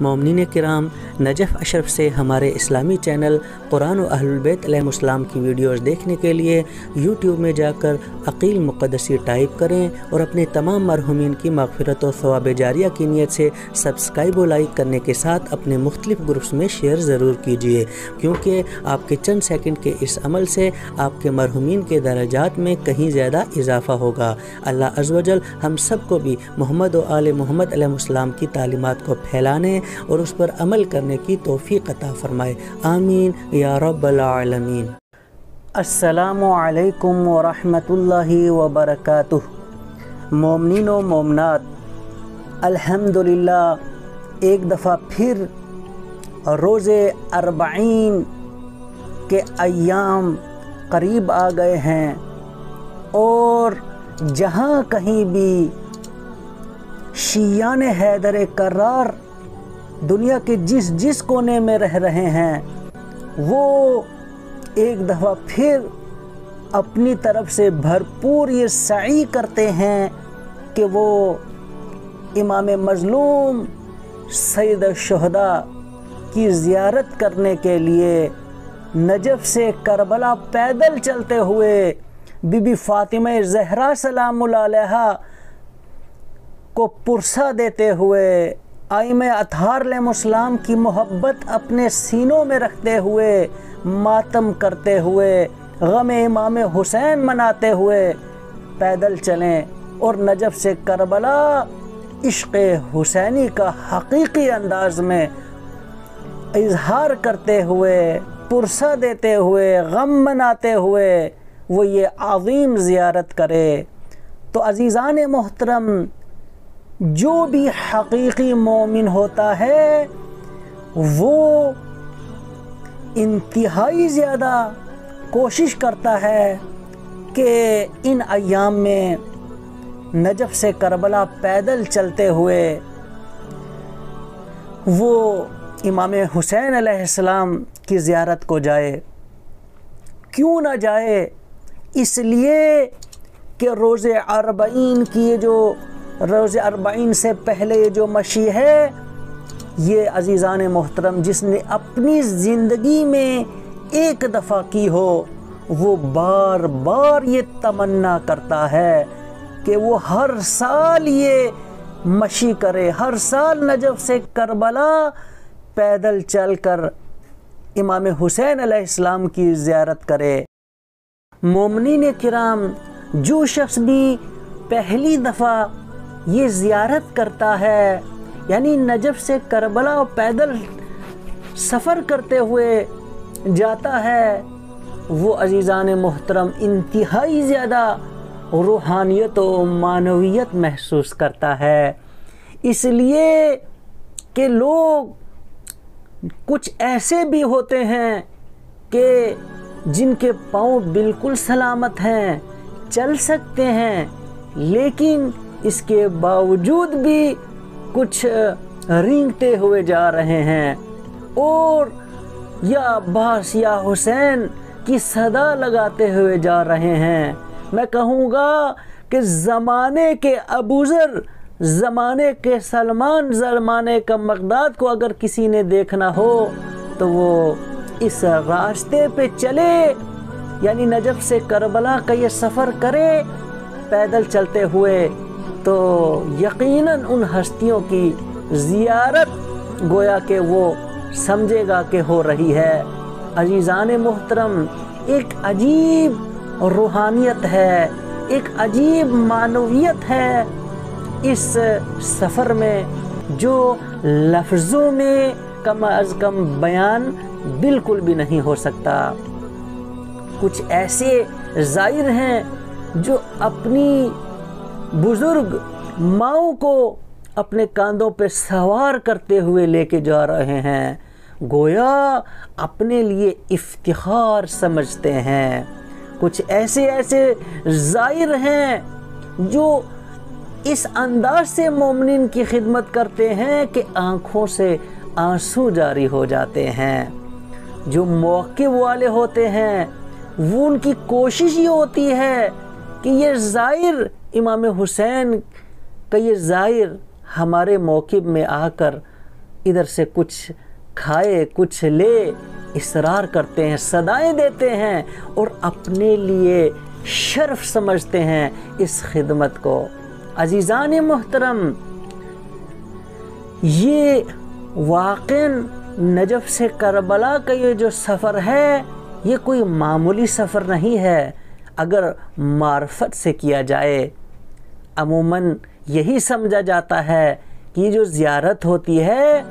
مومنین کرام، Najaf Ashraf سے ہمارے اسلامی چینل قرآن و اہل البیت علیہم السلام کی ویڈیوز دیکھنے کے لیے یوٹیوب میں جا کر عقیل مقدسی ٹائپ کریں اور اپنے تمام مرحومین کی مغفرت و ثواب جاریہ کی نیت سے سبسکرائب و لائک کرنے کے ساتھ اپنے مختلف گروپس میں شیئر ضرور کیجیے، کیونکہ آپ کے چند سیکنڈ کے اس عمل سے آپ کے مرحومین کے درجات میں کہیں زیادہ اضافہ ہوگا۔ اللہ عز و جل ہم سب کو بھی محمد و آل محمد علیہ السلام کی تعلیمات کو پھیلانے اور اس پر عمل کرنے کی توفیق عطا فرمائے، آمین یا رب العالمین۔ السلام علیکم ورحمۃ اللہ وبرکاتہ۔ مومنین و مومنات، الحمدللہ ایک دفعہ پھر روز اربعین کے ایام قریب آ گئے ہیں، اور جہاں کہیں بھی شیعان حیدر کرار دنیا کے جس کونے میں رہ رہے ہیں، وہ ایک دفعہ پھر اپنی طرف سے بھرپور یہ سعی کرتے ہیں کہ وہ امام مظلوم سید الشہداء کی زیارت کرنے کے لیے نجف سے کربلا پیدل چلتے ہوئے بی بی فاطمہ زہرا سلام اللہ علیہا کو پرسہ دیتے ہوئے، ائمہ اطہار علیہ السلام کی محبت اپنے سینوں میں رکھتے ہوئے، ماتم کرتے ہوئے، غم امام حسین مناتے ہوئے پیدل چلیں اور نجف سے کربلا عشق حسینی کا حقیقی انداز میں اظہار کرتے ہوئے، پرسہ دیتے ہوئے، غم مناتے ہوئے وہ یہ عظیم زیارت کرے۔ تو عزیزان محترم، جو بھی حقیقی مومن ہوتا ہے وہ انتہائی زیادہ کوشش کرتا ہے کہ ان ایام میں نجف سے کربلا پیدل چلتے ہوئے وہ امام حسین علیہ السلام کی زیارت کو جائے۔ کیوں نہ جائے؟ اس لیے کہ روز اربعین کی روز اربعین سے پہلے یہ جو مشی ہے، یہ عزیزان محترم جس نے اپنی زندگی میں ایک دفعہ کی ہو، وہ بار بار یہ تمنا کرتا ہے کہ وہ ہر سال یہ مشی کرے، ہر سال نجف سے کربلا پیدل چل کر امام حسین علیہ السلام کی زیارت کرے۔ مومنین کرام، جو شخص بھی پہلی دفعہ یہ زیارت کرتا ہے، یعنی نجف سے کربلا پیدل سفر کرتے ہوئے جاتا ہے، وہ عزیزان محترم انتہائی زیادہ روحانیت و معنویت محسوس کرتا ہے، اس لیے کہ لوگ کچھ ایسے بھی ہوتے ہیں کہ جن کے پاؤں بالکل سلامت ہیں، چل سکتے ہیں، لیکن اس کے باوجود بھی کچھ رینگتے ہوئے جا رہے ہیں اور یا عباس یا حسین کی صدا لگاتے ہوئے جا رہے ہیں۔ میں کہوں گا کہ زمانے کے ابوذر، زمانے کے سلمان، زمانے کا مقداد کو اگر کسی نے دیکھنا ہو تو وہ اس راستے پہ چلے، یعنی نجف سے کربلا کا یہ سفر کرے پیدل چلتے ہوئے، تو یقیناً ان ہستیوں کی زیارت گویا کہ وہ سمجھے گا کہ ہو رہی ہے۔ عزیزان محترم، ایک عجیب روحانیت ہے، ایک عجیب معنویت ہے اس سفر میں، جو لفظوں میں کم از کم بیان بالکل بھی نہیں ہو سکتا۔ کچھ ایسے زائر ہیں جو اپنی بزرگ ماؤں کو اپنے کاندھوں پہ سوار کرتے ہوئے لے کے جا رہے ہیں، گویا اپنے لیے افتخار سمجھتے ہیں۔ کچھ ایسے زائر ہیں جو اس انداز سے مومنین کی خدمت کرتے ہیں کہ آنکھوں سے آنسو جاری ہو جاتے ہیں۔ جو موقف والے ہوتے ہیں وہ ان کی کوشش یہ ہوتی ہے کہ یہ زائر امام حسین کا یہ زائر ہمارے موقف میں آ کر ادھر سے کچھ کھائے کچھ لے اصرار کرتے ہیں، صدائیں دیتے ہیں اور اپنے لیے شرف سمجھتے ہیں اس خدمت کو۔ عزیزان محترم، یہ واقعاً نجف سے کربلا کا یہ جو سفر ہے یہ کوئی معمولی سفر نہیں ہے اگر معرفت سے کیا جائے۔ عموماً یہی سمجھا جاتا ہے کہ یہ جو زیارت ہوتی ہے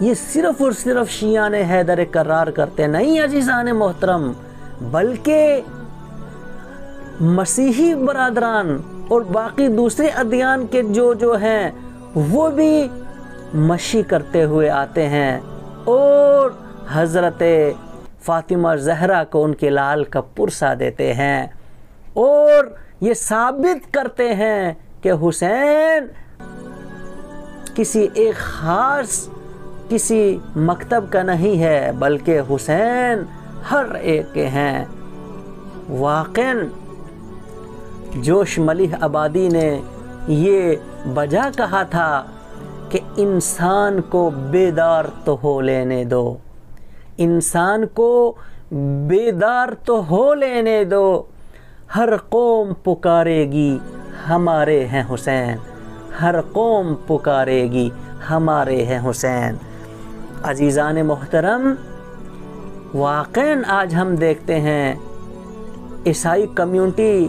یہ صرف اور صرف شیعان حیدر کرار کرتے نہیں عزیزان محترم، بلکہ مسیحی برادران اور باقی دوسرے ادیان کے جو ہیں وہ بھی مشی کرتے ہوئے آتے ہیں اور حضرت فاطمہ زہرا کو ان کے لال کا پرسہ دیتے ہیں اور یہ ثابت کرتے ہیں کہ حسین کسی ایک خاص کسی مکتب کا نہیں ہے بلکہ حسین ہر ایک کے ہیں۔ واقعاً جوش ملیح آبادی نے یہ بجا کہا تھا کہ انسان کو بیدار تو ہو لینے دو، انسان کو بیدار تو ہو لینے دو، ہر قوم پکارے گی ہمارے ہیں حسین، ہر قوم پکارے گی ہمارے ہیں حسین۔ عزیزان محترم، واقعاً آج ہم دیکھتے ہیں عیسائی کمیونٹی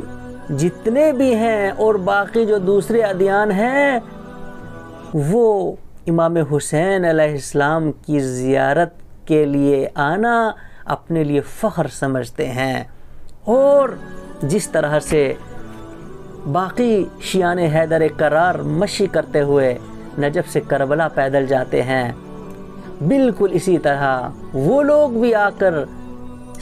جتنے بھی ہیں اور باقی جو دوسرے ادیان ہیں وہ امام حسین علیہ السلام کی زیارت کے لیے آنا اپنے لیے فخر سمجھتے ہیں، اور جس طرح سے باقی شیعان حیدر کرار مشی کرتے ہوئے نجف سے کربلا پیدل جاتے ہیں، بالکل اسی طرح وہ لوگ بھی آ کر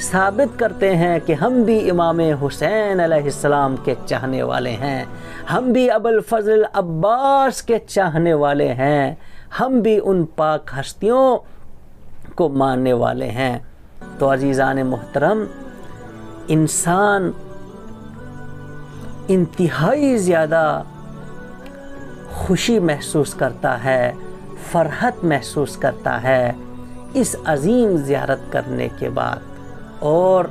ثابت کرتے ہیں کہ ہم بھی امام حسین علیہ السلام کے چاہنے والے ہیں، ہم بھی ابوالفضل عباس کے چاہنے والے ہیں، ہم بھی ان پاک ہستیوں کو ماننے والے ہیں۔ تو عزیزان محترم، انسان انتہائی زیادہ خوشی محسوس کرتا ہے، فرحت محسوس کرتا ہے اس عظیم زیارت کرنے کے بعد، اور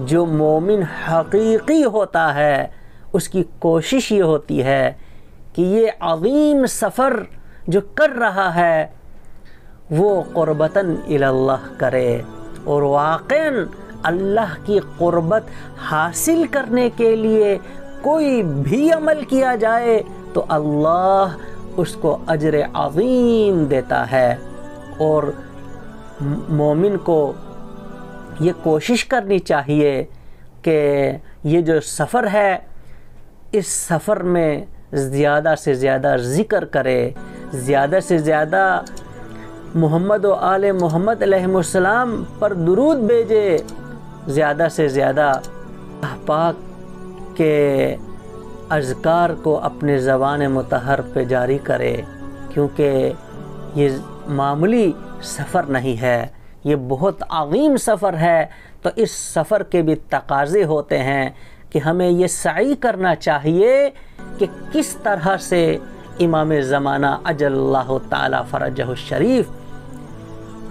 جو مومن حقیقی ہوتا ہے اس کی کوشش یہ ہوتی ہے کہ یہ عظیم سفر جو کر رہا ہے وہ قربتاً الی اللہ کرے، اور واقعاً اللہ کی قربت حاصل کرنے کے لیے کوئی بھی عمل کیا جائے تو اللہ اس کو اجر عظیم دیتا ہے۔ اور مومن کو یہ کوشش کرنی چاہیے کہ یہ جو سفر ہے اس سفر میں زیادہ سے زیادہ ذکر کرے، زیادہ سے زیادہ محمد و آل محمد علیہ السلام پر درود بھیجے، زیادہ سے زیادہ پاک کے اذکار کو اپنے زبان مطہر پہ جاری کرے، کیونکہ یہ معمولی سفر نہیں ہے، یہ بہت عظیم سفر ہے۔ تو اس سفر کے بھی تقاضے ہوتے ہیں کہ ہمیں یہ سعی کرنا چاہیے کہ کس طرح سے امام زمانہ اجل اللہ تعالی فرجہ الشریف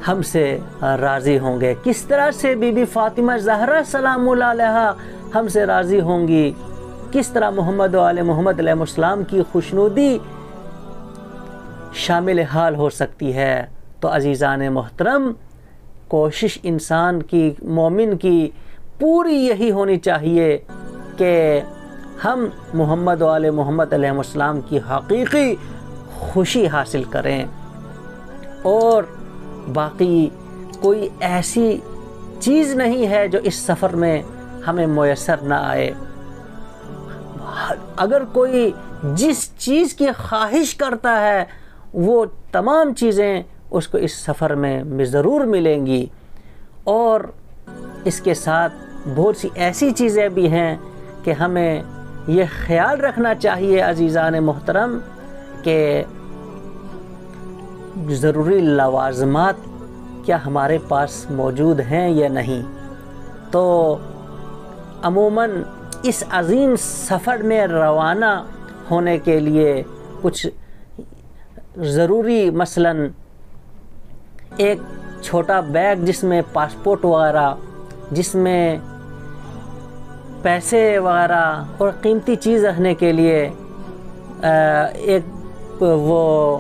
ہم سے راضی ہوں گے، کس طرح سے بی بی فاطمہ زہرا سلام اللہ علیہا ہم سے راضی ہوں گی، کس طرح محمد و آل محمد علیہ السلام کی خوشنودی شامل حال ہو سکتی ہے۔ تو عزیزان محترم، کوشش انسان کی، مومن کی پوری یہی ہونی چاہیے کہ ہم محمد و آل محمد علیہ السلام کی حقیقی خوشی حاصل کریں، اور باقی کوئی ایسی چیز نہیں ہے جو اس سفر میں ہمیں میسر نہ آئے۔ اگر کوئی جس چیز کی خواہش کرتا ہے وہ تمام چیزیں اس کو اس سفر میں ضرور ملیں گی، اور اس کے ساتھ بہت سی ایسی چیزیں بھی ہیں کہ ہمیں یہ خیال رکھنا چاہیے عزیزان محترم کہ ضروری لوازمات کیا ہمارے پاس موجود ہیں یا نہیں۔ تو عموماً اس عظیم سفر میں روانہ ہونے کے لیے کچھ ضروری مثلاً ایک چھوٹا بیگ جس میں پاسپورٹ وغیرہ، جس میں پیسے وغیرہ اور قیمتی چیز رکھنے کے لیے ایک وہ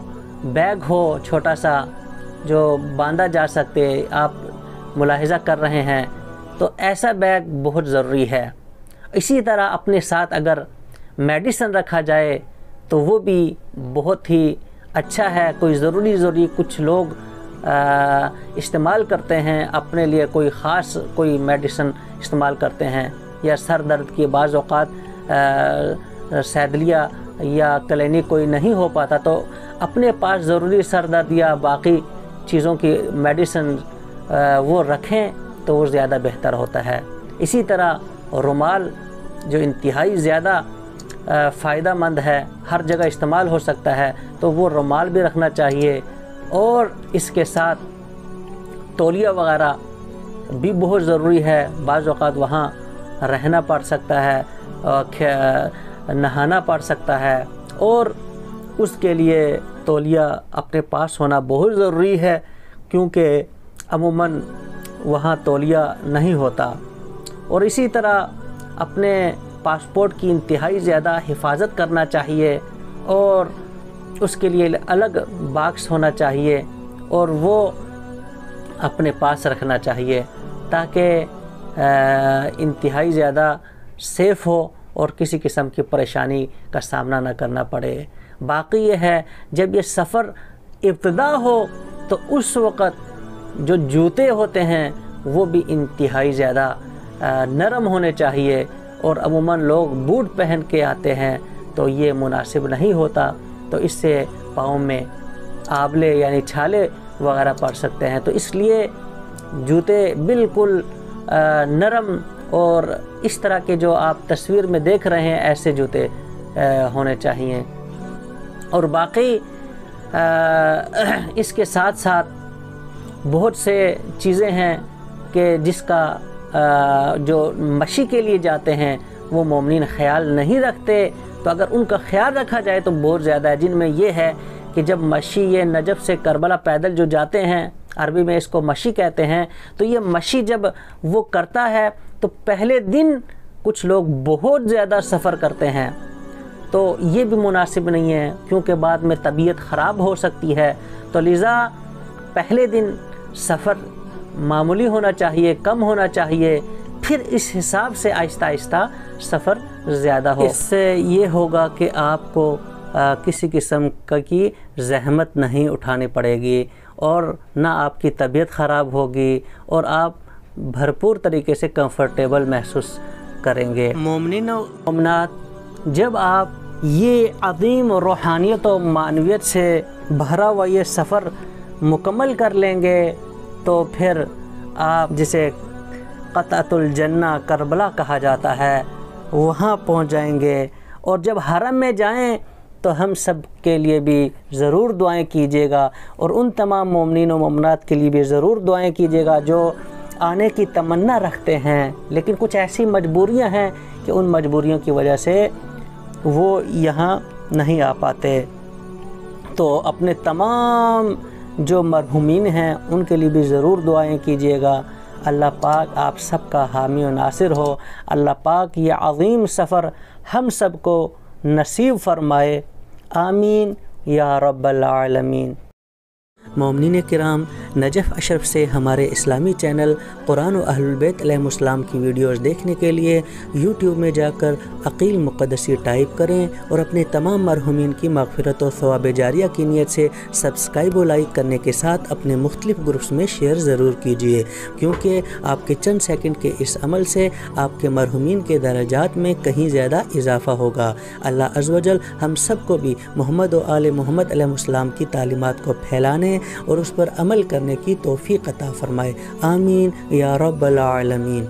بیگ ہو چھوٹا سا جو باندھا جا سکتے، آپ ملاحظہ کر رہے ہیں، تو ایسا بیگ بہت ضروری ہے۔ اسی طرح اپنے ساتھ اگر میڈیسن رکھا جائے تو وہ بھی بہت ہی اچھا ہے۔ کوئی ضروری کچھ لوگ استعمال کرتے ہیں اپنے لیے، کوئی خاص کوئی میڈیسن استعمال کرتے ہیں، یا سر درد کی بعض اوقات صیدلیہ یا کلینک کوئی نہیں ہو پاتا تو اپنے پاس ضروری سر درد یا باقی چیزوں کی میڈیسن وہ رکھیں تو وہ زیادہ بہتر ہوتا ہے۔ اسی طرح رومال جو انتہائی زیادہ فائدہ مند ہے، ہر جگہ استعمال ہو سکتا ہے، تو وہ رومال بھی رکھنا چاہیے۔ اور اس کے ساتھ تولیہ وغیرہ بھی بہت ضروری ہے، بعض اوقات وہاں رہنا پڑ سکتا ہے، نہانا پڑ سکتا ہے، اور اس کے لیے تولیہ اپنے پاس ہونا بہت ضروری ہے، کیونکہ عموماً وہاں تولیہ نہیں ہوتا۔ اور اسی طرح اپنے پاسپورٹ کی انتہائی زیادہ حفاظت کرنا چاہیے، اور اس کے لیے الگ باکس ہونا چاہیے، اور وہ اپنے پاس رکھنا چاہیے تاکہ انتہائی زیادہ سیف ہو اور کسی قسم کی پریشانی کا سامنا نہ کرنا پڑے۔ باقی یہ ہے جب یہ سفر ابتدا ہو تو اس وقت جو جوتے ہوتے ہیں وہ بھی انتہائی زیادہ نرم ہونے چاہیے، اور عموماً لوگ بوٹ پہن کے آتے ہیں تو یہ مناسب نہیں ہوتا، تو اس سے پاؤں میں آبلے یعنی چھالے وغیرہ پڑ سکتے ہیں۔ تو اس لیے جوتے بالکل نرم اور اس طرح کے جو آپ تصویر میں دیکھ رہے ہیں ایسے جوتے ہونے چاہیے۔ اور باقی اس کے ساتھ ساتھ بہت سے چیزیں ہیں کہ جس کا جو مشی کے لیے جاتے ہیں وہ مومنین خیال نہیں رکھتے، تو اگر ان کا خیال رکھا جائے تو بہت زیادہ ہے، جن میں یہ ہے کہ جب مشی یہ نجف سے کربلا پیدل جو جاتے ہیں، عربی میں اس کو مشی کہتے ہیں، تو یہ مشی جب وہ کرتا ہے تو پہلے دن کچھ لوگ بہت زیادہ سفر کرتے ہیں، تو یہ بھی مناسب نہیں ہے کیونکہ بعد میں طبیعت خراب ہو سکتی ہے، تو لذا پہلے دن سفر معمولی ہونا چاہیے، کم ہونا چاہیے، پھر اس حساب سے آہستہ آہستہ سفر زیادہ ہو۔ اس سے یہ ہوگا کہ آپ کو کسی قسم کی زحمت نہیں اٹھانی پڑے گی، اور نہ آپ کی طبیعت خراب ہوگی، اور آپ بھرپور طریقے سے کمفرٹیبل محسوس کریں گے۔ مومنین و مومنات، جب آپ یہ عظیم روحانیت و معنویت سے بھرا ہوا یہ سفر مکمل کر لیں گے تو پھر آپ جسے قطعۃ الجنہ کربلا کہا جاتا ہے وہاں پہنچ جائیں گے۔ اور جب حرم میں جائیں تو ہم سب کے لیے بھی ضرور دعائیں کیجیے گا، اور ان تمام مومنین و مومنات کے لیے بھی ضرور دعائیں کیجیے گا جو آنے کی تمنا رکھتے ہیں، لیکن کچھ ایسی مجبوریاں ہیں کہ ان مجبوریوں کی وجہ سے وہ یہاں نہیں آ پاتے۔ تو اپنے تمام جو مرحومین ہیں ان کے لیے بھی ضرور دعائیں کیجیے گا۔ اللہ پاک آپ سب کا حامی و ناصر ہو۔ اللہ پاک یہ عظیم سفر ہم سب کو نصیب فرمائے، آمین یا رب العالمین۔ مومنین کرام، نجف اشرف سے ہمارے اسلامی چینل قرآن و اہل البیت علیہم السلام کی ویڈیوز دیکھنے کے لیے یوٹیوب میں جا کر عقیل مقدسی ٹائپ کریں، اور اپنے تمام مرحومین کی مغفرت و ثواب جاریہ کی نیت سے سبسکرائب و لائک کرنے کے ساتھ اپنے مختلف گروپس میں شیئر ضرور کیجیے، کیونکہ آپ کے چند سیکنڈ کے اس عمل سے آپ کے مرحومین کے درجات میں کہیں زیادہ اضافہ ہوگا۔ اللہ عز و جل ہم سب کو بھی محمد و آل محمد علیہ السلام کی تعلیمات کو پھیلانے اور اس پر عمل کرنے کی توفیق عطا فرمائے، آمین یا رب العالمین۔